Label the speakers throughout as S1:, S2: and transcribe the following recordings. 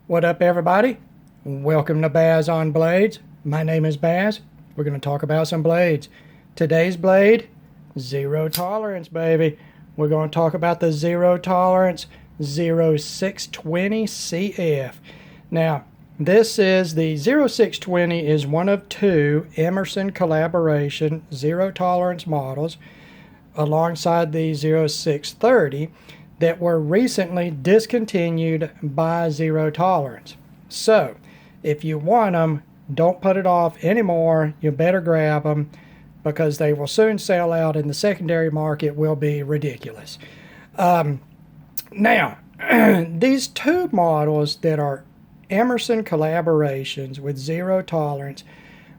S1: What up, everybody? Welcome to Baz on Blades. My name is Baz. We're going to talk about some blades. Today's blade, zero tolerance, baby. We're going to talk about the zero tolerance 0620 CF. Now, this is the 0620 is one of two Emerson collaboration zero tolerance models alongside the 0630 that were recently discontinued by zero tolerance. So, if you want them, don't put it off anymore. You better grab them because they will soon sell out and the secondary market will be ridiculous. Now, these two models that are Emerson collaborations with zero tolerance,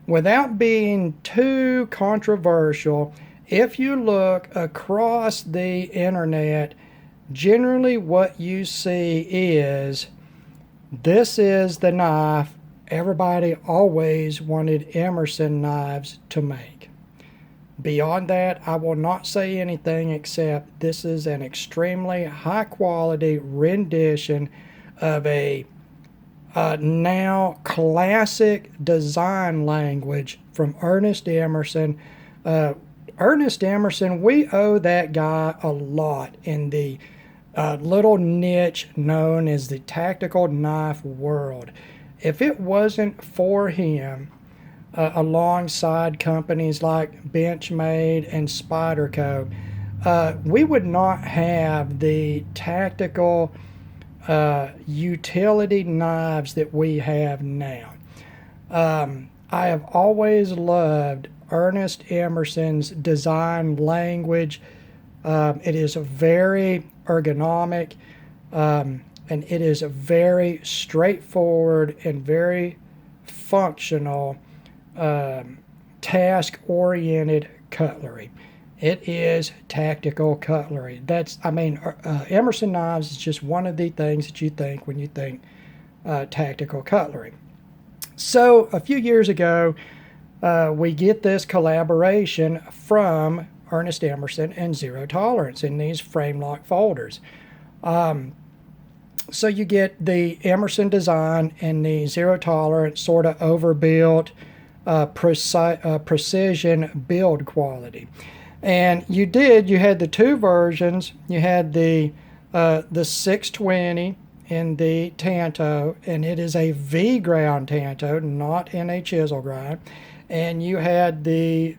S1: without being too controversial, if you look across the internet, generally what you see is this is the knife everybody always wanted Emerson knives to make. Beyond that, I will not say anything except this is an extremely high quality rendition of a now classic design language from Ernest Emerson. Ernest Emerson, we owe that guy a lot in the little niche known as the tactical knife world. If it wasn't for him, alongside companies like Benchmade and Spyderco, we would not have the tactical utility knives that we have now. I have always loved Ernest Emerson's design language. It is very ergonomic, and it is a very straightforward and very functional task-oriented cutlery. It is tactical cutlery. Emerson knives is just one of the things that you think when you think tactical cutlery. So a few years ago, we get this collaboration from Ernest Emerson and Zero Tolerance in these framelock folders. So you get the Emerson design and the Zero Tolerance sort of overbuilt precision build quality. And you had the two versions. You had the 620 in the Tanto, and it is a V ground Tanto, not in a chisel grind. And you had the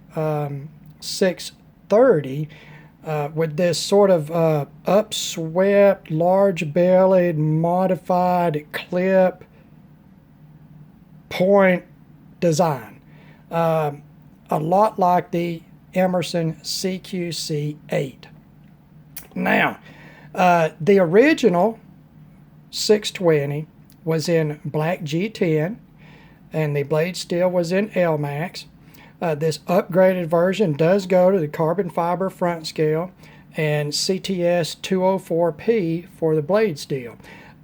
S1: 630 with this sort of upswept, large-bellied, modified clip point design. A lot like the Emerson CQC8. Now, the original 620 was in black G10, and the blade steel was in L-Max. This upgraded version does go to the carbon fiber front scale and CTS 204P for the blade steel.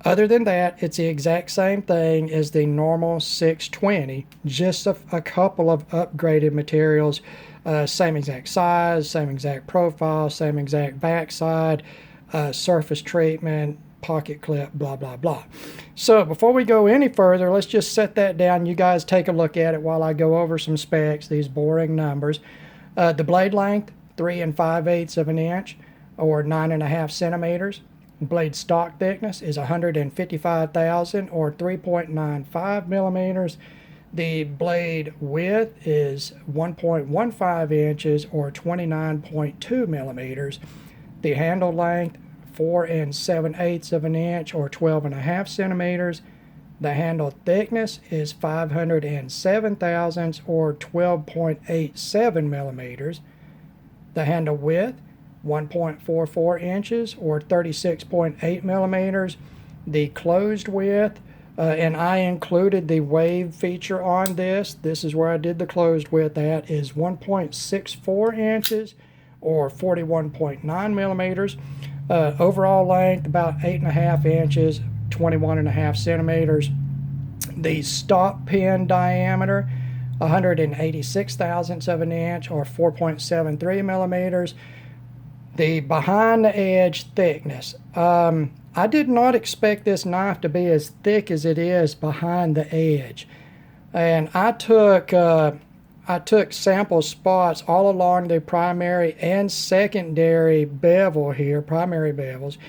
S1: Other than that, it's the exact same thing as the normal 620, just a couple of upgraded materials. Same exact size, same exact profile, same exact backside, surface treatment, pocket clip, blah, blah, blah. So before we go any further, let's just set that down. You guys take a look at it while I go over some specs, these boring numbers. The blade length, 3 5/8 of an inch or 9.5 centimeters. Blade stock thickness is 155,000 or 3.95 millimeters. The blade width is 1.15 inches or 29.2 millimeters. The handle length, 4 7/8 of an inch or 12.5 centimeters. The handle thickness is 507 thousandths or 12.87 millimeters. The handle width, 1.44 inches or 36.8 millimeters. The closed width, and I included the wave feature on this. This is where I did the closed width at, is 1.64 inches or 41.9 millimeters. Overall length, about 8.5 inches, 21.5 centimeters. The stop pin diameter, 186 thousandths of an inch or 4.73 millimeters. The behind the edge thickness. I did not expect this knife to be as thick as it is behind the edge. And I took sample spots all along the primary and secondary bevel here, primary bevels.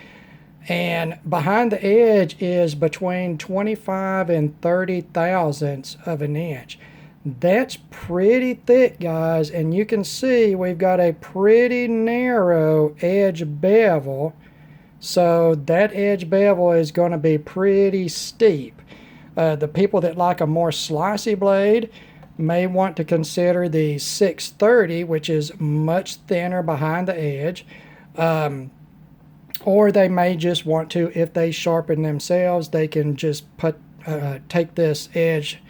S1: And behind the edge is between 25 and 30 thousandths of an inch. That's pretty thick, guys, and you can see we've got a pretty narrow edge bevel, so that edge bevel is going to be pretty steep. The people that like a more slicey blade may want to consider the 630, which is much thinner behind the edge, or they may just want to, if they sharpen themselves, they can just take this edge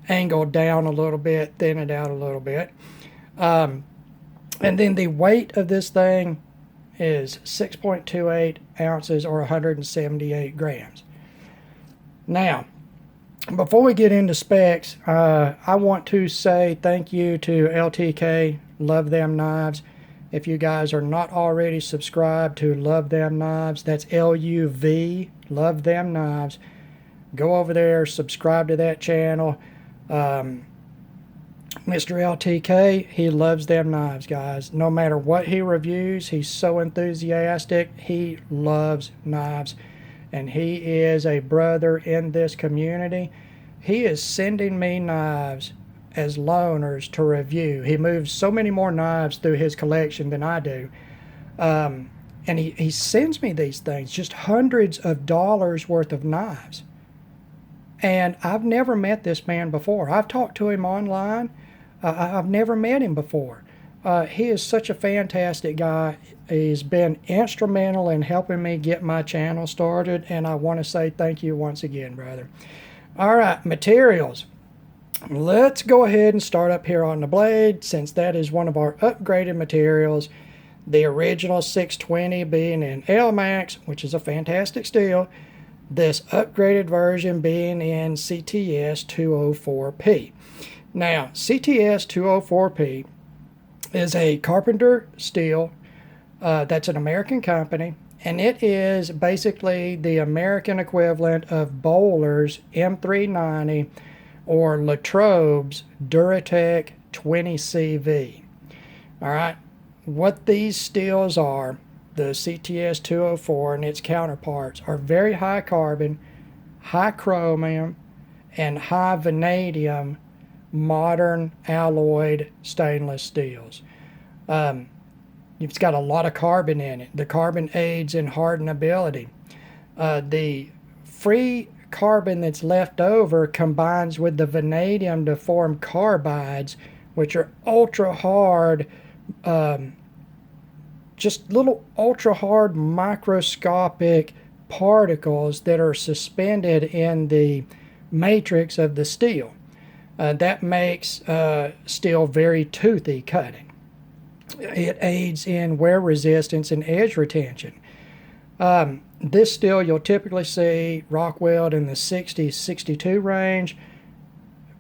S1: angle down a little bit, thin it out a little bit. And then the weight of this thing is 6.28 ounces or 178 grams. Now, before we get into specs, I want to say thank you to LTK, Love Them Knives. If you guys are not already subscribed to Love Them Knives, that's LUV, Love Them Knives. Go over there, subscribe to that channel. Mr. LTK, he loves them knives, guys. No matter what he reviews, he's so enthusiastic. He loves knives, and he is a brother in this community. He is sending me knives as loaners to review. He moves so many more knives through his collection than I do. And he sends me these things, just hundreds of dollars worth of knives. And I've never met this man before. I've talked to him online. I've never met him before. He is such a fantastic guy. He's been instrumental in helping me get my channel started, and I want to say thank you once again, brother. All right, materials. Let's go ahead and start up here on the blade, since that is one of our upgraded materials. The original 620 being in LMAX, which is a fantastic steel. This upgraded version being in CTS 204P. Now, CTS 204P is a Carpenter steel that's an American company, and it is basically the American equivalent of Bowler's M390 or Latrobe's Duratec 20CV. All right, what these steels are, the CTS 204 and its counterparts, are very high carbon, high chromium, and high vanadium modern alloyed stainless steels. It's got a lot of carbon in it. The carbon aids in hardenability. The free carbon that's left over combines with the vanadium to form carbides, which are ultra hard, just little ultra hard microscopic particles that are suspended in the matrix of the steel. That makes steel very toothy cutting. It aids in wear resistance and edge retention. This steel you'll typically see rock weld in the 60-62 range.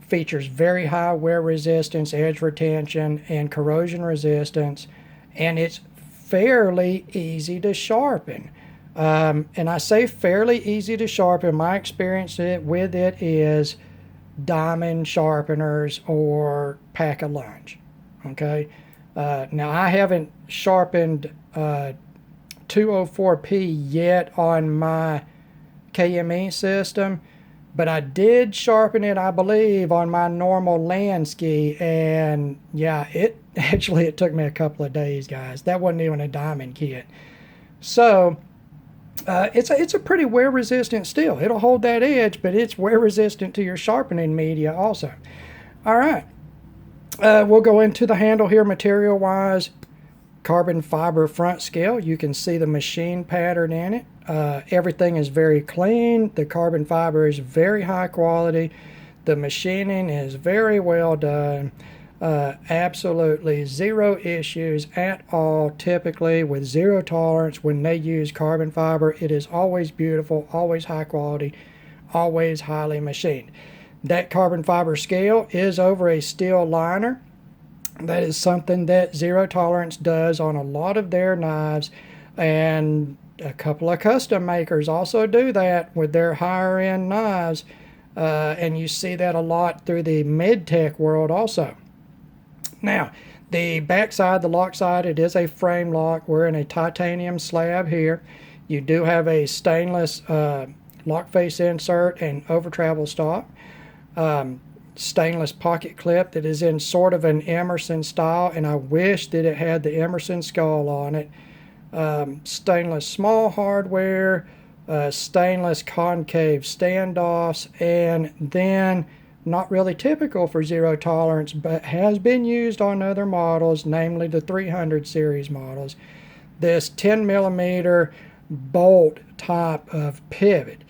S1: Features very high wear resistance, edge retention, and corrosion resistance, and it's fairly easy to sharpen. And I say fairly easy to sharpen. My experience with it is diamond sharpeners or pack-a-lunch. Okay. Now I haven't sharpened 204P yet on my KME system, but I did sharpen it, I believe, on my normal land ski, and yeah, it took me a couple of days, guys. That wasn't even a diamond kit. So it's a pretty wear resistant steel. It'll hold that edge, but it's wear resistant to your sharpening media also. All right, we'll go into the handle here material wise. Carbon fiber front scale. You can see the machine pattern in it. Everything is very clean. The carbon fiber is very high quality. The machining is very well done. Absolutely zero issues at all, typically with zero tolerance when they use carbon fiber. It is always beautiful, always high quality, always highly machined. That carbon fiber scale is over a steel liner. That is something that Zero Tolerance does on a lot of their knives, and A couple of custom makers also do that with their higher end knives, and you see that a lot through the mid-tech world also. Now, the backside, the lock side, it is a frame lock. We're in a titanium slab here. You do have a stainless lock face insert and over travel stop. Stainless pocket clip that is in sort of an Emerson style, and I wish that it had the Emerson skull on it. Stainless small hardware, stainless concave standoffs, and then not really typical for zero tolerance, but has been used on other models, namely the 300 series models, this 10 millimeter bolt type of pivot.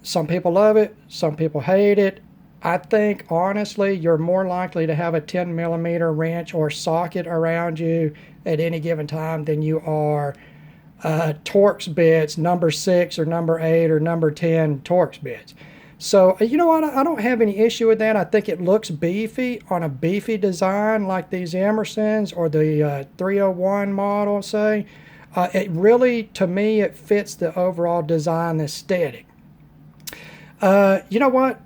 S1: Some people love it, some people hate it. I think honestly you're more likely to have a 10 millimeter wrench or socket around you at any given time than you are Torx bits, number 6 or number 8 or number 10 Torx bits. So, you know what, I don't have any issue with that. I think it looks beefy on a beefy design like these Emersons or the 301 model, say. It really, to me, it fits the overall design aesthetic. You know what?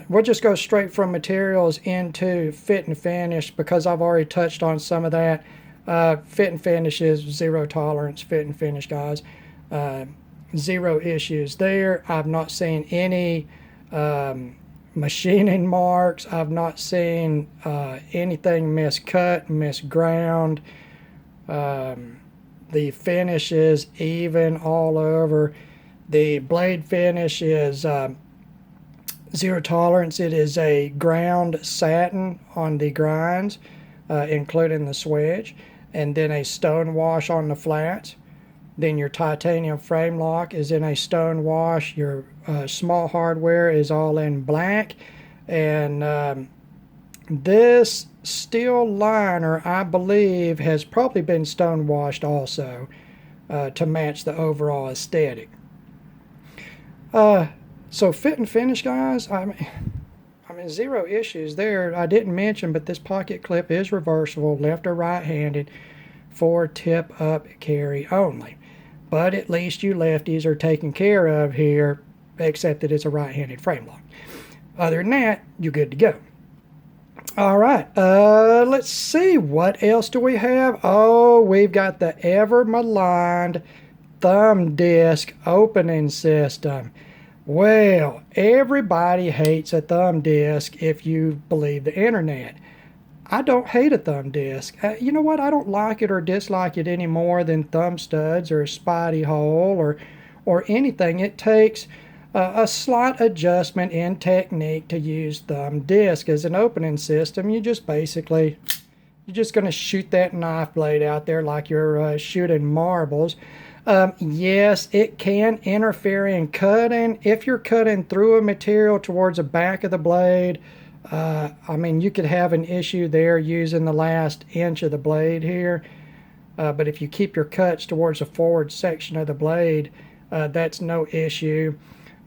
S1: We'll just go straight from materials into fit and finish because I've already touched on some of that. Fit and finish is zero tolerance fit and finish, guys. Zero issues there. I've not seen any machining marks. I've not seen anything miscut, misground. The finish is even all over. The blade finish is zero tolerance. It is a ground satin on the grinds, including the swedge, and then a stone wash on the flats. Then your titanium frame lock is in a stone wash. Your small hardware is all in black. And this steel liner, I believe, has probably been stone washed also to match the overall aesthetic. So fit and finish, guys, I mean, zero issues there. I didn't mention, but this pocket clip is reversible, left or right-handed, for tip-up carry only. But at least you lefties are taken care of here, except that it's a right-handed frame lock. Other than that, you're good to go. All right, let's see. What else do we have? Oh, we've got the ever-maligned thumb disc opening system. Well, everybody hates a thumb disc if you believe the internet. I don't hate a thumb disc. You know what? I don't like it or dislike it any more than thumb studs or a spidey hole or anything. It takes a slight adjustment in technique to use thumb disc as an opening system. You're just going to shoot that knife blade out there like you're shooting marbles. Yes, it can interfere in cutting. If you're cutting through a material towards the back of the blade, I mean, you could have an issue there using the last inch of the blade here. But if you keep your cuts towards the forward section of the blade, that's no issue.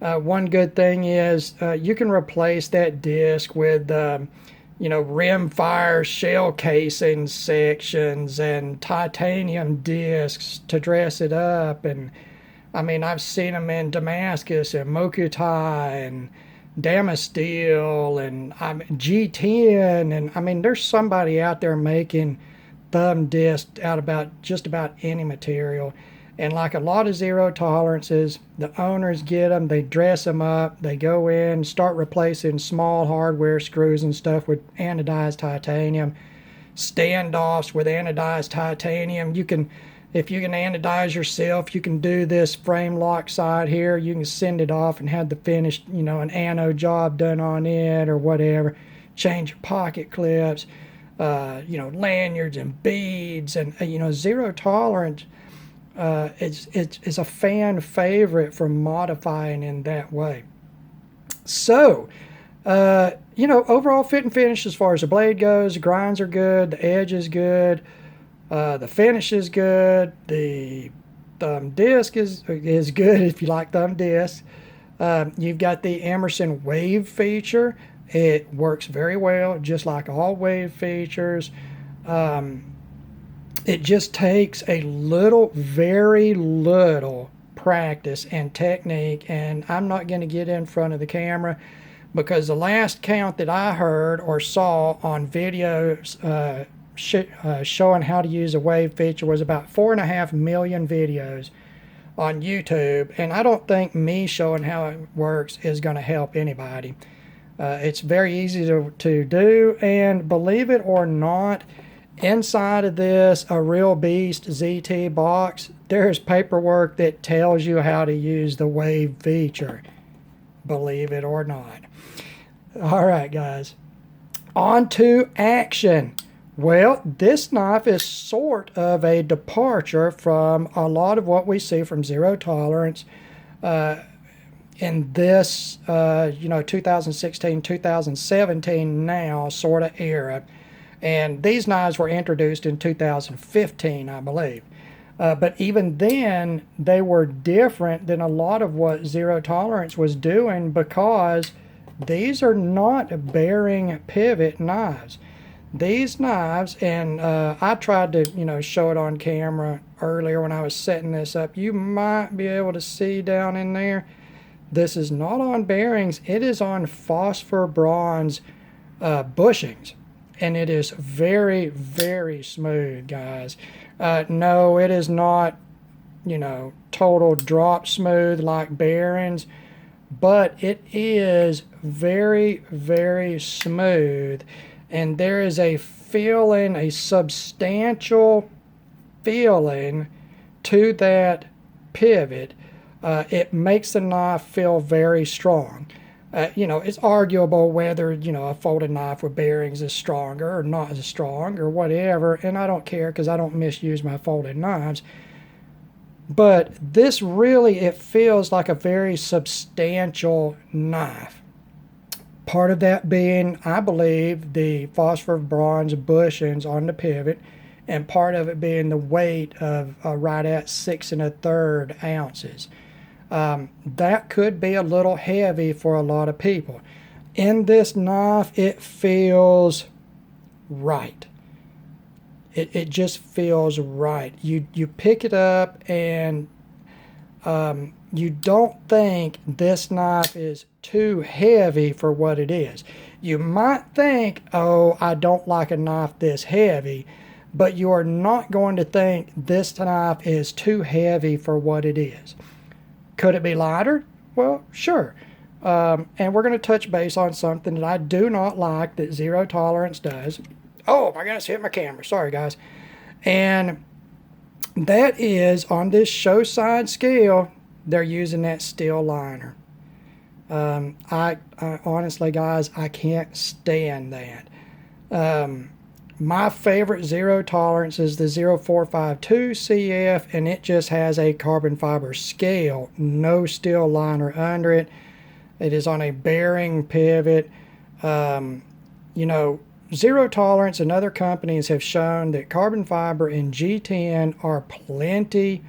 S1: One good thing is you can replace that disc with rim fire shell casing sections and titanium discs to dress it up. And I mean, I've seen them in Damascus and Mokutai and Damasteel and G10. And I mean, there's somebody out there making thumb discs out about just about any material. And like a lot of zero tolerances, the owners get them, they dress them up, they go in, start replacing small hardware screws and stuff with anodized titanium, standoffs with anodized titanium. If you can anodize yourself, you can do this frame lock side here. You can send it off and have the finished, an anode job done on it or whatever. Change your pocket clips, lanyards and beads, and zero tolerance. It's a fan favorite for modifying in that way. So, overall fit and finish as far as the blade goes, the grinds are good, the edge is good, the finish is good, the thumb disc is good if you like thumb discs. You've got the Emerson wave feature. It works very well, just like all wave features. It just takes a little, very little practice and technique, and I'm not going to get in front of the camera because the last count that I heard or saw on videos showing how to use a wave feature was about 4.5 million videos on YouTube, and I don't think me showing how it works is going to help anybody. It's very easy to do, and believe it or not, inside of this A Real Beast ZT box, there's paperwork that tells you how to use the wave feature. Believe it or not. All right, guys. On to action. Well, this knife is sort of a departure from a lot of what we see from zero tolerance in this, 2016, 2017 now sort of era. And these knives were introduced in 2015, I believe. But even then, they were different than a lot of what zero tolerance was doing because these are not bearing pivot knives. These knives, and I tried to, show it on camera earlier when I was setting this up. You might be able to see down in there. This is not on bearings. It is on phosphor bronze bushings. And it is very, very smooth, guys. No, it is not, total drop smooth like bearings, but it is very, very smooth. And there is a feeling, a substantial feeling to that pivot. It makes the knife feel very strong. It's arguable whether, a folded knife with bearings is stronger or not as strong or whatever, and I don't care because I don't misuse my folded knives. But this really, it feels like a very substantial knife. Part of that being, I believe, the phosphor bronze bushings on the pivot, and part of it being the weight of right at 6 1/3 ounces. That could be a little heavy for a lot of people. In this knife, it feels right. It just feels right. You pick it up and you don't think this knife is too heavy for what it is. You might think, oh, I don't like a knife this heavy, but you are not going to think this knife is too heavy for what it is. Could it be lighter? Well, sure. And we're going to touch base on something that I do not like that zero tolerance does. Oh, my goodness, hit my camera. Sorry, guys. And that is on this show side scale, they're using that steel liner. I honestly, guys, I can't stand that. My favorite zero tolerance is the 0452 CF, and it just has a carbon fiber scale, no steel liner under it. It is on a bearing pivot. Zero tolerance and other companies have shown that carbon fiber in G10 are plenty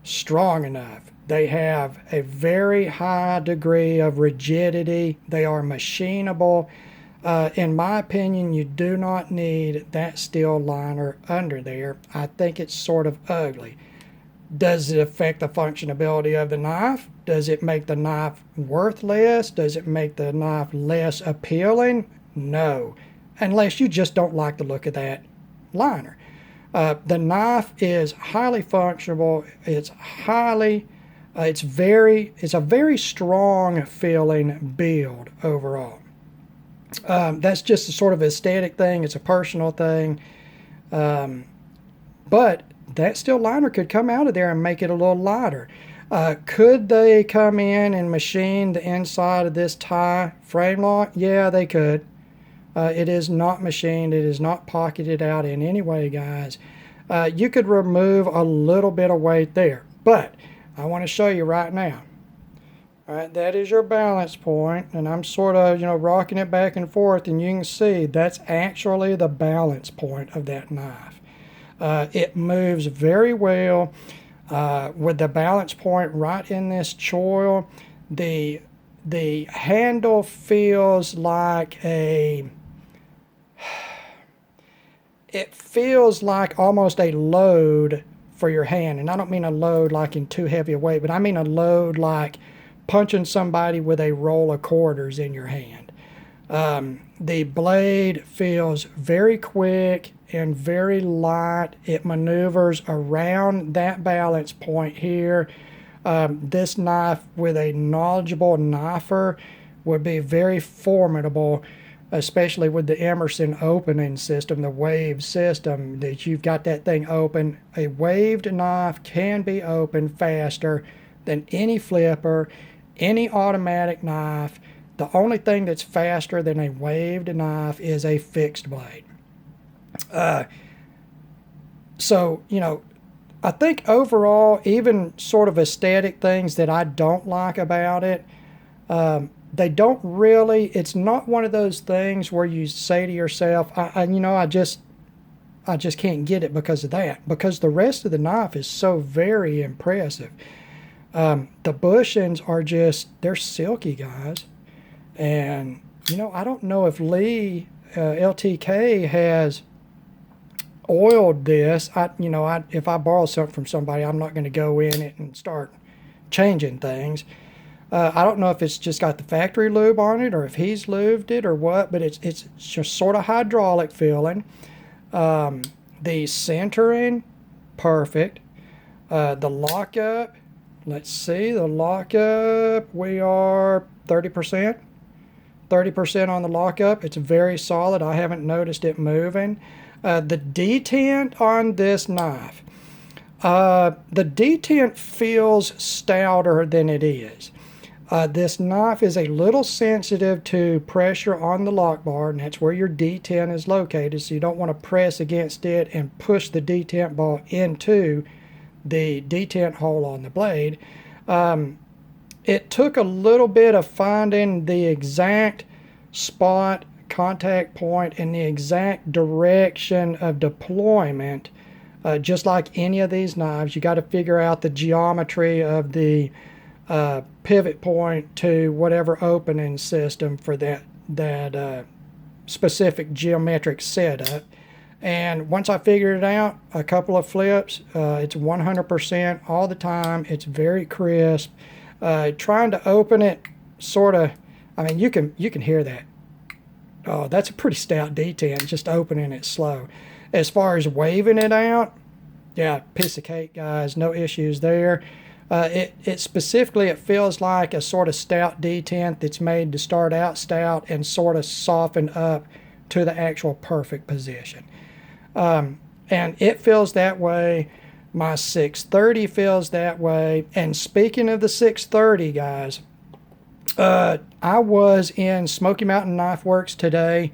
S1: strong enough. They have a very high degree of rigidity. They are machinable. In my opinion, you do not need that steel liner under there. I think it's sort of ugly. Does it affect the functionality of the knife? Does it make the knife worthless? Does it make the knife less appealing? No, unless you just don't like the look of that liner. The knife is highly functional. It's a very strong feeling build overall. That's just a sort of aesthetic thing. It's a personal thing. But that steel liner could come out of there and make it a little lighter. Could they come in and machine the inside of this tie frame lock? Yeah, they could. It is not machined. It is not pocketed out in any way, guys. You could remove a little bit of weight there. But I want to show you right now. All right, that is your balance point, and I'm sort of, rocking it back and forth, and you can see that's actually the balance point of that knife. It moves very well with the balance point right in this choil. The handle feels like it feels like almost a load for your hand. And I don't mean a load like in too heavy a weight, but I mean a load like punching somebody with a roll of quarters in your hand. The blade feels very quick and very light. It maneuvers around that balance point here. This knife with a knowledgeable knifer would be very formidable, especially with the Emerson opening system, the wave system, that you've got that thing open. A waved knife can be opened faster than any flipper, any automatic knife. The only thing that's faster than a waved knife is a fixed blade. So, you know, I think overall, even sort of aesthetic things that I don't like about it, they don't really, it's not one of those things where you say to yourself, I just can't get it because of that, because the rest of the knife is so very impressive. The bushings are just, they're silky, guys. And, you know, I don't know if Lee, LTK has oiled this. If I borrow something from somebody, I'm not going to go in it and start changing things. I don't know if it's just got the factory lube on it or if he's lubed it or what, but it's just sort of hydraulic feeling. The centering, perfect. The lockup, let's see, the lockup, we are 30%. 30% on the lockup. It's very solid. I haven't noticed it moving. The detent on this knife. The detent feels stouter than it is. This knife is a little sensitive to pressure on the lock bar, and that's where your detent is located, so you don't want to press against it and push the detent ball into the detent hole on the blade. It took a little bit of finding the exact spot, contact point, and the exact direction of deployment. Just like any of these knives, you got to figure out the geometry of the pivot point to whatever opening system for that specific geometric setup. And once I figured it out, a couple of flips, it's 100% all the time. It's very crisp. Trying to open it, sort of, I mean, you can hear that. Oh, that's a pretty stout detent, just opening it slow. As far as waving it out, yeah, piece of cake, guys. No issues there. It specifically, it feels like a sort of stout detent that's made to start out stout and sort of soften up to the actual perfect position. And it feels that way. My 630 feels that way. And speaking of the 630, guys, I was in Smoky Mountain Knife Works today,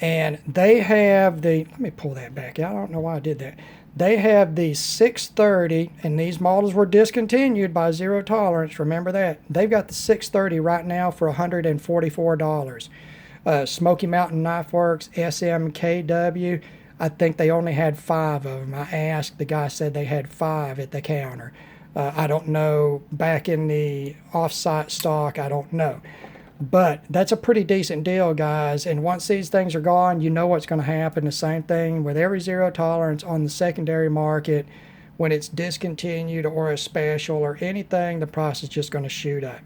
S1: and they have let me pull that back out. I don't know why I did that. They have the 630, and these models were discontinued by Zero Tolerance. Remember that. They've got the 630 right now for $144. Smoky Mountain Knife Works, SMKW. I think they only had 5 of them. I asked, the guy said they had 5 at the counter. I don't know, back in the off-site stock, I don't know. But that's a pretty decent deal, guys. And once these things are gone, you know what's going to happen. The same thing with every Zero Tolerance on the secondary market. When it's discontinued or a special or anything, the price is just going to shoot up.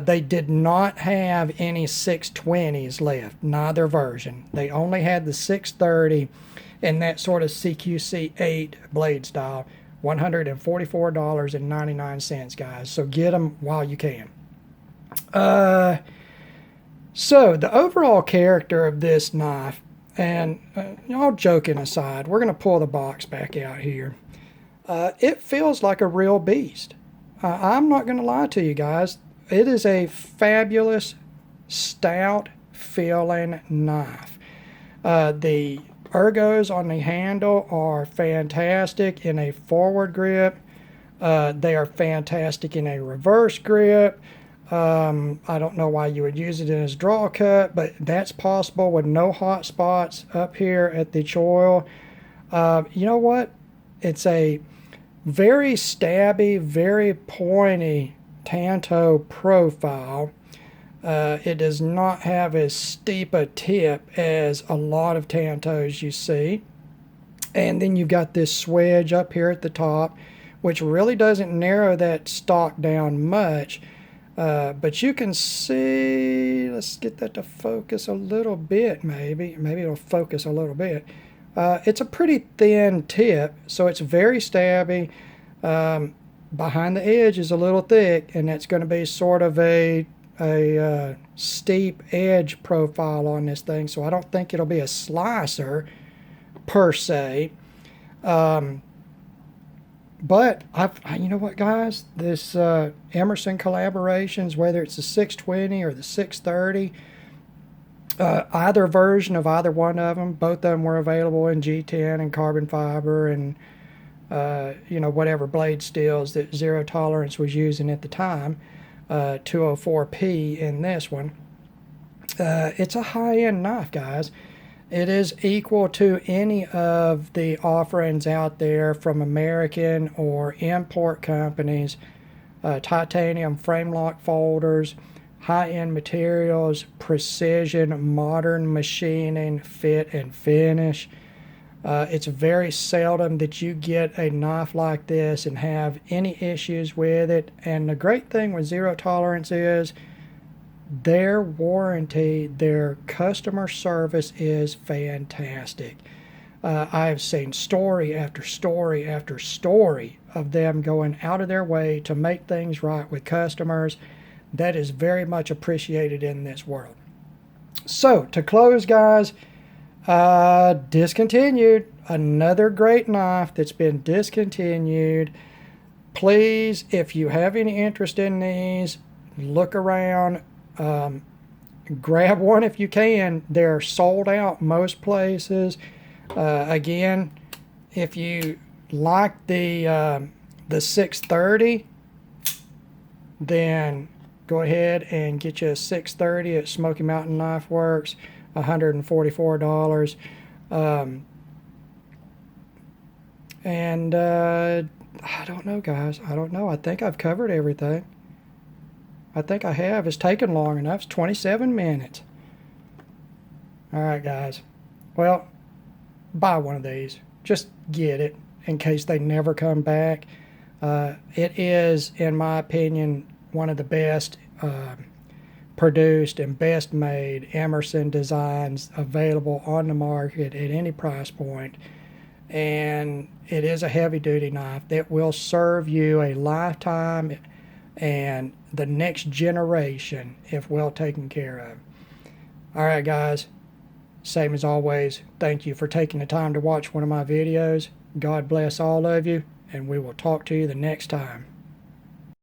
S1: They did not have any 620s left, neither version. They only had the 630 and that sort of CQC 8 blade style. $144.99, guys. So get them while you can. So the overall character of this knife, and all joking aside, we're going to pull the box back out here. It feels like a real beast. I'm not going to lie to you guys. It is a fabulous, stout feeling knife. The ergos on the handle are fantastic in a forward grip. They are fantastic in a reverse grip. I don't know why you would use it in as draw cut, but that's possible with no hot spots up here at the choil. You know what? It's a very stabby, very pointy Tanto profile. It does not have as steep a tip as a lot of Tantos you see. And then you've got this swedge up here at the top, which really doesn't narrow that stock down much. But you can see, let's get that to focus a little bit, maybe it'll focus a little bit. It's a pretty thin tip, so it's very stabby. Behind the edge is a little thick, and that's going to be sort of a steep edge profile on this thing, so I don't think it'll be a slicer per se. But you know what, guys, this Emerson collaborations, whether it's the 620 or the 630, either version of either one of them, both of them were available in G10 and carbon fiber and you know, whatever blade steels that Zero Tolerance was using at the time, 204p in this one. It's a high-end knife, guys. It is equal to any of the offerings out there from American or import companies. Titanium framelock folders, high-end materials, precision, modern machining, fit and finish. It's very seldom that you get a knife like this and have any issues with it. And the great thing with Zero Tolerance is their warranty, their customer service is fantastic. I have seen story after story after story of them going out of their way to make things right with customers. That is very much appreciated in this world. So, to close, guys, discontinued. Another great knife that's been discontinued. Please, if you have any interest in these, look around. Grab one if you can. They're sold out most places. Again, if you like the 630, then go ahead and get you a 630 at Smoky Mountain Knife Works, $144. I don't know, guys. I don't know. I think I've covered everything. I think I have. It's taken long enough. It's 27 minutes. All right, guys. Well, buy one of these. Just get it in case they never come back. It is, in my opinion, one of the best produced and best made Emerson designs available on the market at any price point. And it is a heavy duty knife that will serve you a lifetime and the next generation if well taken care of. All right, guys, same as always, thank you for taking the time to watch one of my videos. God bless all of you, and we will talk to you the next time.